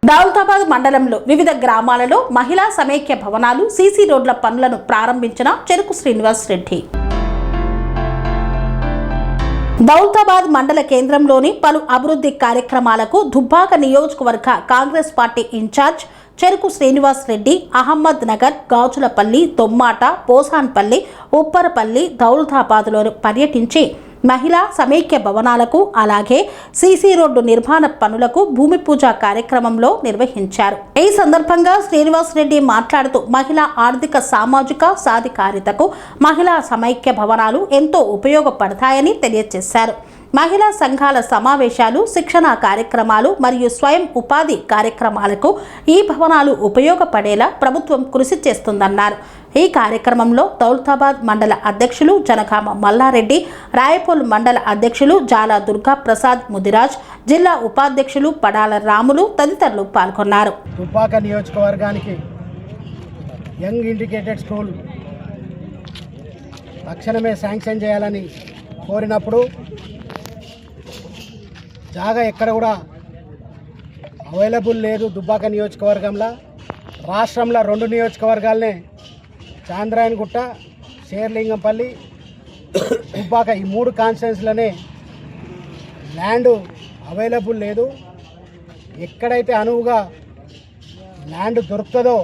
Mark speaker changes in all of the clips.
Speaker 1: దౌలతాబాద్ మండలంలో వివిధ గ్రామాలలో మహిళా సమైక్య భవనాలు, సీసీ రోడ్ల పనులను ప్రారంభించిన చెరుకు శ్రీనివాస్ రెడ్డి. దౌలతాబాద్ మండల కేంద్రంలోని పలు అభివృద్ధి కార్యక్రమాలకు దుబ్బాక నియోజకవర్గ కాంగ్రెస్ పార్టీ ఇన్ఛార్జ్ చెరుకు శ్రీనివాస్ రెడ్డి అహ్మద్ నగర్, గాజులపల్లి, తొమ్మాట, పోసాన్పల్లి, ఉప్పరపల్లి, దౌలతాబాద్లో పర్యటించి మహిళా సమైక్య భవనాలకు అలాగే సీసీ రోడ్డు నిర్మాణ పనులకు భూమి పూజ కార్యక్రమంలో నిర్వహించారు. ఈ సందర్భంగా శ్రీనివాస్ రెడ్డి మాట్లాడుతూ మహిళా ఆర్థిక సామాజిక సాధికారితకు మహిళా సమైక్య భవనాలు ఎంతో ఉపయోగపడతాయని తెలియజేశారు. మహిళా సంఘాల సమావేశాలు, శిక్షణ కార్యక్రమాలు మరియు స్వయం ఉపాధి కార్యక్రమాలకు ఈ భవనాలు ఉపయోగపడేలా ప్రభుత్వం కృషి చేస్తుందన్నారు. ఈ కార్యక్రమంలో దౌలతాబాద్ మండల అధ్యక్షులు జనగామ మల్లారెడ్డి, రాయపూల్ మండల అధ్యక్షులు జాల దుర్గా ప్రసాద్ ముదిరాజ్, జిల్లా ఉపాధ్యక్షులు పడాల రాములు తదితరులు పాల్గొన్నారు.
Speaker 2: దుబ్బాక నియోజకవర్గానికి యంగ్ ఇండికేటెడ్ స్కూల్ తక్షణమే శాంక్షన్ చేయాలని కోరినప్పుడు జాగా ఎక్కడ కూడా అవైలబుల్ లేదు. దుబ్బాక నియోజకవర్గంలో రాష్ట్రంలో 2 నియోజకవర్గాలనే చాంద్రాయణగుట్ట, శేర్లింగంపల్లి, దుబ్బాక ఈ 3 కాన్స్టిట్యున్సీలనే ల్యాండ్ అవైలబుల్ లేదు. ఎక్కడైతే అనువుగా ల్యాండ్ దొరుకుతుందో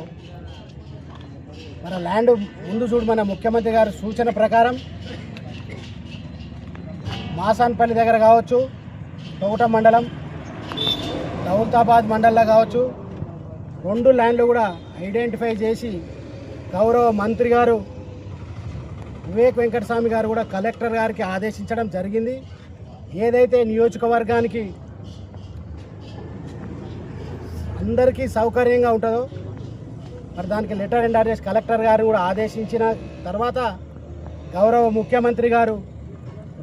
Speaker 2: మన ల్యాండ్ ముందు చూడు మన ముఖ్యమంత్రి గారి సూచన ప్రకారం మాసాన్పల్లి దగ్గర కావచ్చు, తోట మండలం, దౌలతాబాద్ మండలంలో కావచ్చు 2 ల్యాండ్లు కూడా ఐడెంటిఫై చేసి గౌరవ మంత్రి గారు వివేక్ వెంకటస్వామి గారు కూడా కలెక్టర్ గారికి ఆదేశించడం జరిగింది. ఏదైతే నియోజకవర్గానికి అందరికీ సౌకర్యంగా ఉంటుందో మరి దానికి లెటర్ అండ్ ఆర్డర్స్ కలెక్టర్ గారు కూడా ఆదేశించిన తర్వాత గౌరవ ముఖ్యమంత్రి గారు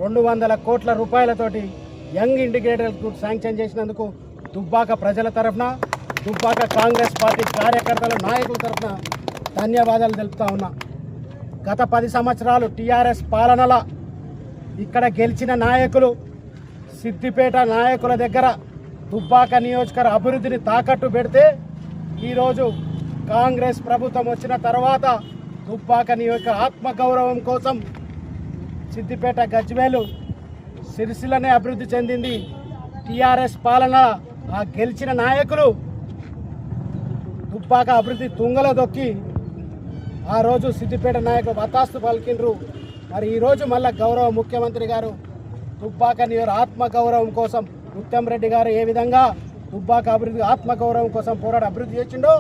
Speaker 2: 200 కోట్ల రూపాయలతోటి యంగ్ ఇండికేటర్ శాంక్షన్ చేసినందుకు దుబ్బాక ప్రజల తరఫున, దుబ్బాక కాంగ్రెస్ పార్టీ కార్యకర్తల నాయకుల తరఫున ధన్యవాదాలు తెలుపుతా ఉన్నా. గత 10 సంవత్సరాలు టీఆర్ఎస్ పాలనల ఇక్కడ గెలిచిన నాయకులు, సిద్దిపేట నాయకుల దగ్గర దుబ్బాక నియోజకవర్గ అభివృద్ధిని తాకట్టు పెడితే ఈరోజు కాంగ్రెస్ ప్రభుత్వం వచ్చిన తర్వాత దుబ్బాక నియోజక ఆత్మగౌరవం కోసం సిద్దిపేట, గజ్వేలు, సిరిసిల్లనే అభివృద్ధి చెందింది. టీఆర్ఎస్ పాలన ఆ గెలిచిన నాయకులు దుబ్బాక అభివృద్ధి తుంగలో దొక్కి ఆ రోజు సిద్దిపేట నాయకులు వతాస్తు పలికిండ్రు. మరి ఈరోజు మళ్ళీ గౌరవ ముఖ్యమంత్రి గారు దుబ్బాక నియోజక ఆత్మగౌరవం కోసం ముత్యం రెడ్డి గారు ఏ విధంగా దుబ్బాక అభివృద్ధి ఆత్మగౌరవం కోసం పోరాడి అభివృద్ధి చేసిండో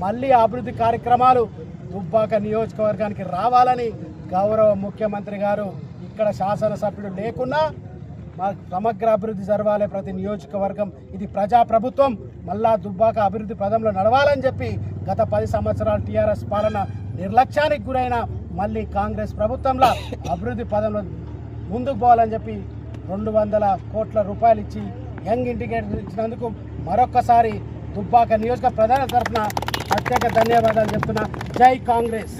Speaker 2: మళ్ళీ ఆ అభివృద్ధి కార్యక్రమాలు దుబ్బాక నియోజకవర్గానికి రావాలని గౌరవ ముఖ్యమంత్రి గారు ఇక్కడ శాసనసభ్యులు లేకున్నా మా సమగ్ర అభివృద్ధి జరగాలి ప్రతి నియోజకవర్గం, ఇది ప్రజాప్రభుత్వం, మళ్ళా దుబ్బాక అభివృద్ధి పదంలో నడవాలని చెప్పి గత 10 సంవత్సరాలు టీఆర్ఎస్ పాలన నిర్లక్ష్యానికి గురైన మళ్ళీ కాంగ్రెస్ ప్రభుత్వంలో అభివృద్ధి పదంలో ముందుకు పోవాలని చెప్పి 200 కోట్ల రూపాయలు ఇచ్చి యంగ్ ఇండికేటర్ ఇచ్చినందుకు మరొక్కసారి దుబ్బాక నియోజక ప్రధాన తరఫున ప్రత్యేక ధన్యవాదాలు చెప్తున్నా. జై కాంగ్రెస్.